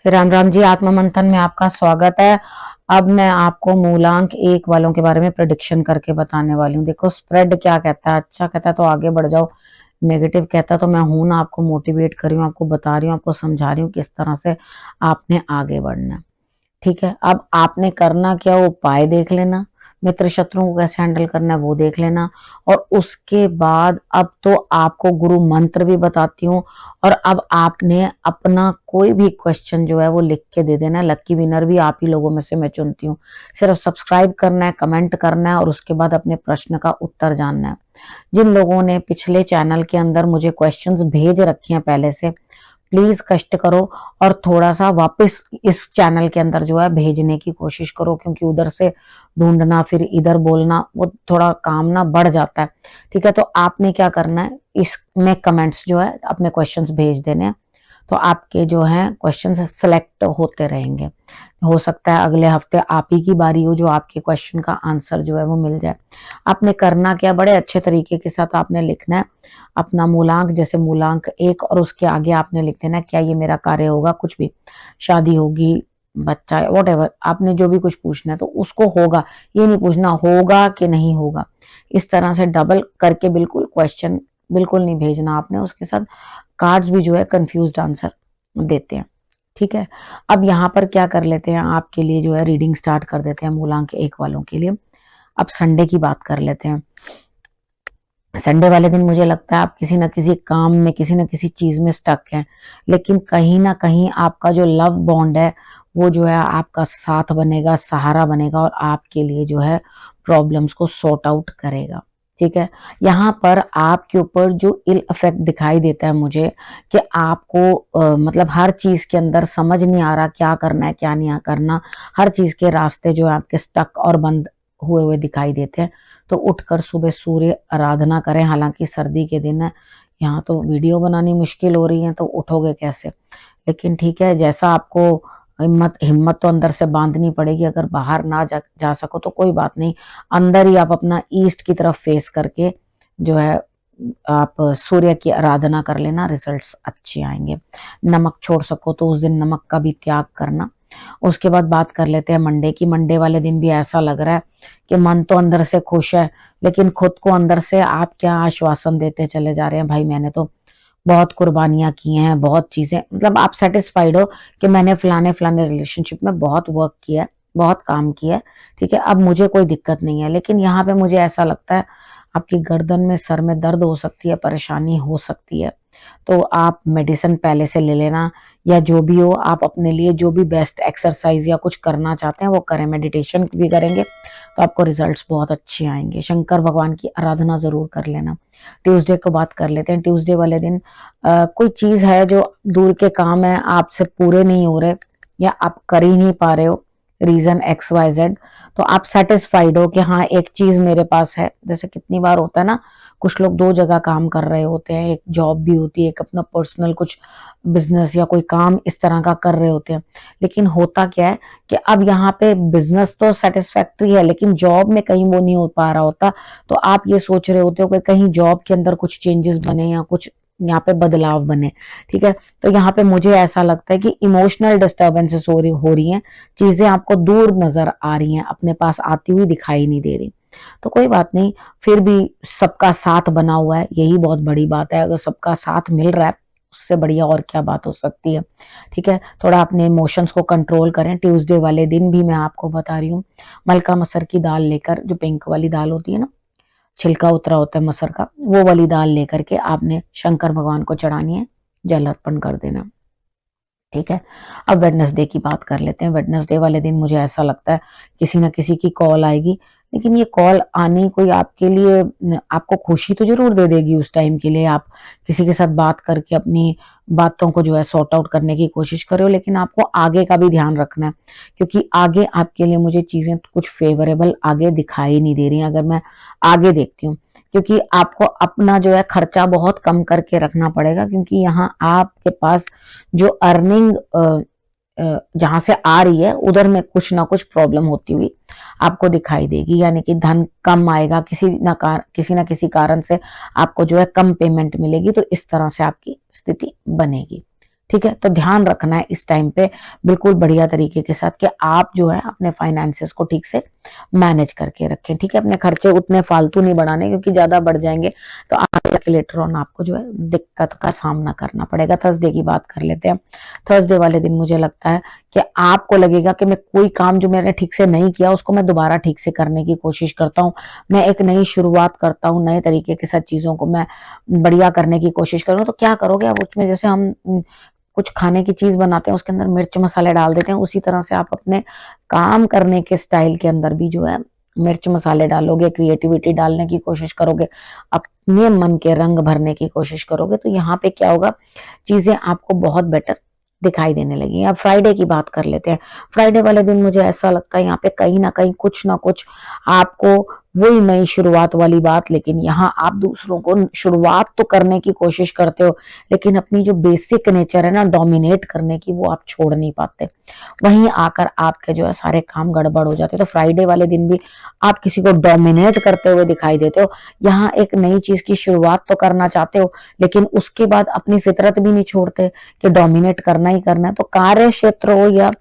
राम राम जी। आत्म मंथन में आपका स्वागत है। अब मैं आपको मूलांक एक वालों के बारे में प्रेडिक्शन करके बताने वाली हूँ। देखो स्प्रेड क्या कहता है, अच्छा कहता है तो आगे बढ़ जाओ, नेगेटिव कहता है तो मैं हूं ना आपको मोटिवेट कर रही हूँ, आपको बता रही हूँ, आपको समझा रही हूँ किस तरह से आपने आगे बढ़ना है। ठीक है, अब आपने करना क्या, उपाय देख लेना, मित्र शत्रुओं को कैसे हैंडल करना है वो देख लेना। और उसके बाद अब तो आपको गुरु मंत्र भी बताती हूँ। और अब आपने अपना कोई भी क्वेश्चन जो है वो लिख के दे देना है। लक्की विनर भी आप ही लोगों में से मैं चुनती हूँ। सिर्फ सब्सक्राइब करना है, कमेंट करना है और उसके बाद अपने प्रश्न का उत्तर जानना है। जिन लोगों ने पिछले चैनल के अंदर मुझे क्वेश्चंस भेज रखे हैं पहले से, प्लीज कष्ट करो और थोड़ा सा वापस इस चैनल के अंदर जो है भेजने की कोशिश करो, क्योंकि उधर से ढूंढना फिर इधर बोलना वो थोड़ा काम ना बढ़ जाता है। ठीक है, तो आपने क्या करना है, इसमें कमेंट्स जो है अपने क्वेश्चंस भेज देने हैं, तो आपके जो है क्वेश्चन सेलेक्ट होते रहेंगे। हो सकता है अगले हफ्ते आप ही की बारी हो जो आपके क्वेश्चन का आंसर जो है वो मिल जाए। आपने करना क्या, बड़े अच्छे तरीके के साथ आपने लिखना है अपना मूलांक, जैसे मूलांक एक और उसके आगे आपने लिख देना क्या ये मेरा कार्य होगा, कुछ भी, शादी होगी, बच्चा, वॉट एवर, आपने जो भी कुछ पूछना है तो उसको होगा, ये नहीं पूछना होगा कि नहीं होगा। इस तरह से डबल करके बिल्कुल क्वेश्चन बिल्कुल नहीं भेजना आपने, उसके साथ कार्ड्स भी जो है कंफ्यूज्ड आंसर देते हैं। ठीक है, अब यहाँ पर क्या कर लेते हैं, आपके लिए जो है रीडिंग स्टार्ट कर देते हैं मूलांक एक वालों के लिए। अब संडे की बात कर लेते हैं। संडे वाले दिन मुझे लगता है आप किसी न किसी काम में, किसी न किसी चीज में स्टक हैं, लेकिन कहीं ना कहीं आपका जो लव बॉन्ड है वो जो है आपका साथ बनेगा, सहारा बनेगा और आपके लिए जो है प्रॉब्लम्स को सॉर्ट आउट करेगा। ठीक है, यहाँ पर आपके ऊपर जो इल इफेक्ट दिखाई देता है मुझे कि आपको मतलब हर चीज के अंदर समझ नहीं आ रहा क्या करना है क्या नहीं करना, हर चीज के रास्ते जो है आपके स्टक और बंद हुए हुए दिखाई देते हैं। तो उठकर सुबह सूर्य आराधना करें, हालांकि सर्दी के दिन है, यहाँ तो वीडियो बनानी मुश्किल हो रही है तो उठोगे कैसे, लेकिन ठीक है, जैसा आपको हिम्मत हिम्मत तो अंदर से बांधनी पड़ेगी। अगर बाहर ना जा सको तो कोई बात नहीं, अंदर ही आप अपना ईस्ट की तरफ फेस करके जो है आप सूर्य की आराधना कर लेना, रिजल्ट्स अच्छे आएंगे। नमक छोड़ सको तो उस दिन नमक का भी त्याग करना। उसके बाद बात कर लेते हैं मंडे की। मंडे वाले दिन भी ऐसा लग रहा है कि मन तो अंदर से खुश है, लेकिन खुद को अंदर से आप क्या आश्वासन देते चले जा रहे हैं, भाई मैंने तो बहुत कुर्बानियां की हैं, बहुत चीजें, मतलब आप सेटिस्फाइड हो कि मैंने फलाने फलाने रिलेशनशिप में बहुत वर्क किया है, बहुत काम किया है। ठीक है, अब मुझे कोई दिक्कत नहीं है, लेकिन यहाँ पे मुझे ऐसा लगता है आपकी गर्दन में, सर में दर्द हो सकती है, परेशानी हो सकती है, तो आप मेडिसिन पहले से ले लेना, या जो भी हो आप अपने लिए जो भी बेस्ट एक्सरसाइज या कुछ करना चाहते हैं वो करें, मेडिटेशन भी करेंगे तो आपको रिजल्ट्स बहुत अच्छे आएंगे। शंकर भगवान की आराधना जरूर कर लेना। ट्यूसडे को बात कर लेते हैं। ट्यूसडे वाले दिन कोई चीज है जो दूर के काम है आपसे पूरे नहीं हो रहे या आप कर ही नहीं पा रहे हो, रीजन एक्स वाई जेड, तो आप सेटिस्फाइड हो कि हाँ एक चीज मेरे पास है। जैसे कितनी बार होता है ना, कुछ लोग दो जगह काम कर रहे होते हैं, एक जॉब भी होती है, एक अपना पर्सनल कुछ बिजनेस या कोई काम इस तरह का कर रहे होते हैं, लेकिन होता क्या है कि अब यहाँ पे बिजनेस तो सेटिस्फैक्ट्री है लेकिन जॉब में कहीं वो नहीं हो पा रहा होता, तो आप ये सोच रहे होते हो कि कहीं जॉब के अंदर कुछ चेंजेस बने या कुछ यहाँ पे बदलाव बने। ठीक है, तो यहाँ पे मुझे ऐसा लगता है कि इमोशनल डिस्टर्बेंसेस हो रही हैं, चीजें आपको दूर नजर आ रही हैं, अपने पास आती हुई दिखाई नहीं दे रही, तो कोई बात नहीं, फिर भी सबका साथ बना हुआ है, यही बहुत बड़ी बात है। अगर सबका साथ मिल रहा है उससे बढ़िया और क्या बात हो सकती है। ठीक है, थोड़ा अपने इमोशंस को कंट्रोल करें। ट्यूसडे वाले दिन भी मैं आपको बता रही हूँ, मलका मसर की दाल लेकर, जो पिंक वाली दाल होती है ना, छिलका उतरा होता है मसर का, वो वाली दाल लेकर के आपने शंकर भगवान को चढ़ानी है, जल अर्पण कर देना। ठीक है, अब वेडनेसडे की बात कर लेते हैं। वेडनेसडे वाले दिन मुझे ऐसा लगता है किसी ना किसी की कॉल आएगी, लेकिन ये कॉल आनी कोई आपके लिए आपको खुशी तो जरूर दे देगी उस टाइम के लिए, आप किसी के साथ बात करके अपनी बातों को जो है सॉर्ट आउट करने की कोशिश करो, लेकिन आपको आगे का भी ध्यान रखना है, क्योंकि आगे आपके लिए मुझे चीजें कुछ फेवरेबल आगे दिखाई नहीं दे रही। अगर मैं आगे देखती हूँ, क्योंकि आपको अपना जो है खर्चा बहुत कम करके रखना पड़ेगा, क्योंकि यहाँ आपके पास जो अर्निंग जहां से आ रही है उधर में कुछ ना कुछ प्रॉब्लम होती हुई आपको दिखाई देगी, यानी कि धन कम आएगा, किसी ना किसी कारण से आपको जो है कम पेमेंट मिलेगी, तो इस तरह से आपकी स्थिति बनेगी। ठीक है, तो ध्यान रखना है इस टाइम पे बिल्कुल बढ़िया तरीके के साथ कि आप जो है अपने फाइनेंसेस को ठीक से मैनेज करके रखें। ठीक है, अपने खर्चे उतने फालतू नहीं बढ़ाने, क्योंकि ज्यादा बढ़ जाएंगे तो आगे जाके लेटर ऑन आपको जो है दिक्कत का सामना करना पड़ेगा। थर्सडे की बात कर लेते हैं। थर्सडे वाले दिन मुझे लगता है कि आपको लगेगा कि मैं कोई काम जो मैंने ठीक से नहीं किया उसको मैं दोबारा ठीक से करने की कोशिश करता हूँ, मैं एक नई शुरुआत करता हूँ, नए तरीके के साथ चीजों को मैं बढ़िया करने की कोशिश करूँ। तो क्या करोगे आप उसमें, जैसे हम कुछ खाने की चीज बनाते हैं उसके अंदर मिर्च मसाले डाल देते हैं, उसी तरह से आप अपने काम करने के स्टाइल के अंदर भी जो है मिर्च मसाले डालोगे, क्रिएटिविटी डालने की कोशिश करोगे, अपने मन के रंग भरने की कोशिश करोगे, तो यहाँ पे क्या होगा, चीजें आपको बहुत बेटर दिखाई देने लगी। अब फ्राइडे की बात कर लेते हैं। फ्राइडे वाले दिन मुझे ऐसा लगता है यहाँ पे कहीं ना कुछ आपको वही नई शुरुआत वाली बात, लेकिन यहाँ आप दूसरों को शुरुआत तो करने की कोशिश करते हो, लेकिन अपनी जो बेसिक नेचर है ना डोमिनेट करने की, वो आप छोड़ नहीं पाते। वहीं आकर आपके जो है सारे काम गड़बड़ हो जाते हैं। तो फ्राइडे वाले दिन भी आप किसी को डोमिनेट करते हुए दिखाई देते हो। यहाँ एक नई चीज की शुरुआत तो करना चाहते हो, लेकिन उसके बाद अपनी फितरत भी नहीं छोड़ते कि डोमिनेट करना ही करना है। तो कार्य क्षेत्र हो या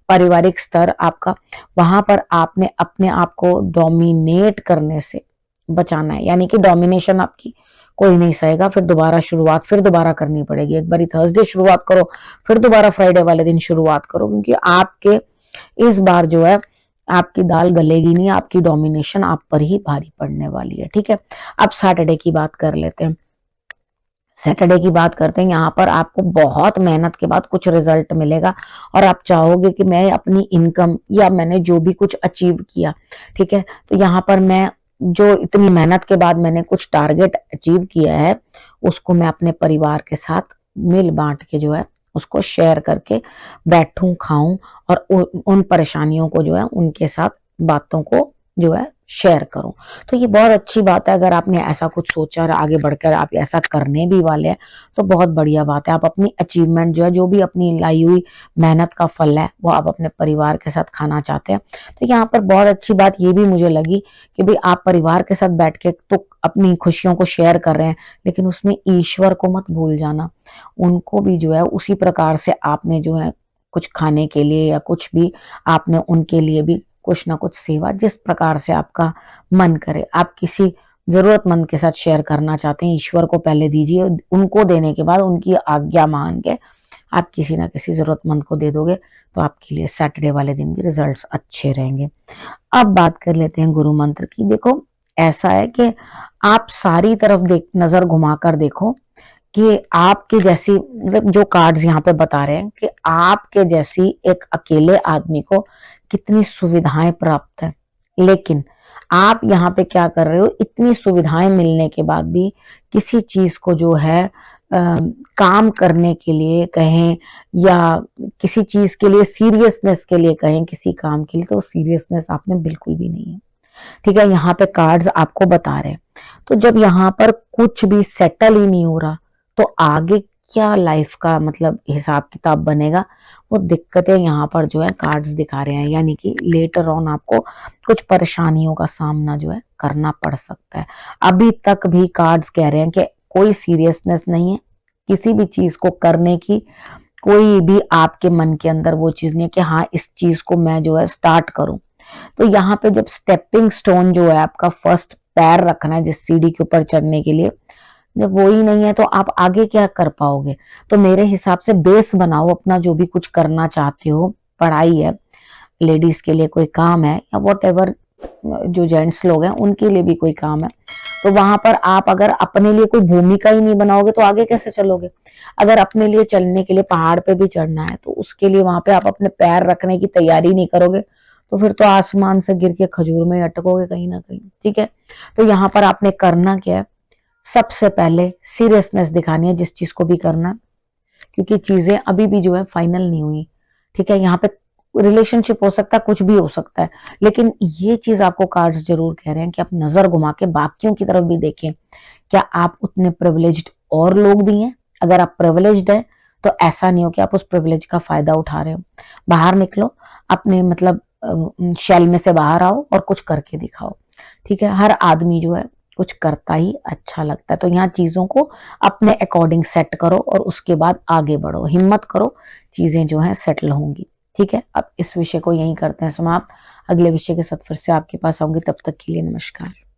पारिवारिक स्तर आपका, वहां पर आपने अपने आप को डोमिनेट करने से बचाना है, यानी कि डोमिनेशन आपकी कोई नहीं सहेगा। फिर दोबारा शुरुआत फिर दोबारा करनी पड़ेगी। एक बारी थर्सडे शुरुआत करो, फिर दोबारा फ्राइडे वाले दिन शुरुआत करो, क्योंकि आपके इस बार जो है आपकी दाल गलेगी नहीं, आपकी डोमिनेशन आप पर ही भारी पड़ने वाली है। ठीक है, अब सैटरडे की बात कर लेते हैं। सैटरडे की बात करते हैं। यहाँ पर आपको बहुत मेहनत के बाद कुछ रिजल्ट मिलेगा और आप चाहोगे कि मैं अपनी इनकम या मैंने जो भी कुछ अचीव किया, ठीक है, तो यहाँ पर मैं जो इतनी मेहनत के बाद मैंने कुछ टारगेट अचीव किया है उसको मैं अपने परिवार के साथ मिल बांट के जो है उसको शेयर करके बैठूं, खाऊं और उन परेशानियों को जो है उनके साथ बातों को जो है शेयर करूं। तो ये बहुत अच्छी बात है। अगर आपने ऐसा कुछ सोचा और आगे बढ़कर आप ऐसा करने भी वाले हैं तो बहुत बढ़िया बात है। आप अपनी अचीवमेंट जो है, जो भी अपनी लाई हुई मेहनत का फल है, वो आप अपने परिवार के साथ खाना चाहते हैं। तो यहाँ पर बहुत अच्छी बात ये भी मुझे लगी कि भाई आप परिवार के साथ बैठ के तो अपनी खुशियों को शेयर कर रहे हैं, लेकिन उसमें ईश्वर को मत भूल जाना। उनको भी जो है उसी प्रकार से आपने जो है कुछ खाने के लिए या कुछ भी आपने उनके लिए भी कुछ ना कुछ सेवा, जिस प्रकार से आपका मन करे, आप किसी जरूरतमंद के साथ शेयर करना चाहते हैं, ईश्वर को पहले दीजिए, उनको देने के बाद उनकी आज्ञा मान के आप किसी ना किसी जरूरतमंद को दे दोगे तो आपके लिए सैटरडे वाले दिन भी रिजल्ट्स अच्छे रहेंगे। अब बात कर लेते हैं गुरु मंत्र की। देखो, ऐसा है कि आप सारी तरफ देख नजर घुमाकर देखो कि आपके जैसी, मतलब जो कार्ड्स यहाँ पे बता रहे हैं कि आपके जैसी एक अकेले आदमी को कितनी सुविधाएं प्राप्त है, लेकिन आप यहाँ पे क्या कर रहे हो, इतनी सुविधाएं मिलने के बाद भी किसी चीज को जो है काम करने के लिए कहें या किसी चीज के लिए सीरियसनेस के लिए कहें, किसी काम के लिए, तो सीरियसनेस आप में बिल्कुल भी नहीं है। ठीक है, यहाँ पे कार्ड्स आपको बता रहे हैं। तो जब यहाँ पर कुछ भी सेटल ही नहीं हो रहा तो आगे क्या लाइफ का मतलब हिसाब किताब बनेगा, वो दिक्कतें यहाँ पर जो है कार्ड्स दिखा रहे हैं। यानी कि लेटर ऑन आपको कुछ परेशानियों का सामना जो है करना पड़ सकता है। अभी तक भी कार्ड्स कह रहे हैं कि कोई सीरियसनेस नहीं है किसी भी चीज को करने की, कोई भी आपके मन के अंदर वो चीज नहीं है कि हाँ इस चीज को मैं जो है स्टार्ट करूं। तो यहाँ पे जब स्टेपिंग स्टोन जो है आपका फर्स्ट पैर रखना है जिस सीढ़ी के ऊपर चढ़ने के लिए, जब वो ही नहीं है तो आप आगे क्या कर पाओगे। तो मेरे हिसाब से बेस बनाओ अपना, जो भी कुछ करना चाहते हो, पढ़ाई है, लेडीज के लिए कोई काम है या वॉट एवर, जो जेंट्स लोग हैं उनके लिए भी कोई काम है, तो वहां पर आप अगर अपने लिए कोई भूमिका ही नहीं बनाओगे तो आगे कैसे चलोगे। अगर अपने लिए चलने के लिए पहाड़ पे भी चढ़ना है तो उसके लिए वहां पे आप अपने पैर रखने की तैयारी नहीं करोगे तो फिर तो आसमान से गिर के खजूर में अटकोगे कहीं ना कहीं। ठीक है, तो यहाँ पर आपने करना क्या है, सबसे पहले सीरियसनेस दिखानी है जिस चीज को भी करना, क्योंकि चीजें अभी भी जो है फाइनल नहीं हुई। ठीक है, यहाँ पे रिलेशनशिप हो सकता है, कुछ भी हो सकता है, लेकिन ये चीज आपको कार्ड्स जरूर कह रहे हैं कि आप नजर घुमा के बाकियों की तरफ भी देखें, क्या आप उतने प्रिविलेज्ड और लोग भी हैं। अगर आप प्रिविलेज्ड हैं तो ऐसा नहीं हो कि आप उस प्रिविलेज का फायदा उठा रहे हो। बाहर निकलो, अपने मतलब शेल में से बाहर आओ और कुछ करके दिखाओ। ठीक है, हर आदमी जो है कुछ करता ही अच्छा लगता है। तो यहाँ चीजों को अपने अकॉर्डिंग सेट करो और उसके बाद आगे बढ़ो, हिम्मत करो, चीजें जो है सेटल होंगी। ठीक है, अब इस विषय को यहीं करते हैं समाप्त। अगले विषय के साथ फिर से आपके पास आऊंगी, तब तक के लिए नमस्कार।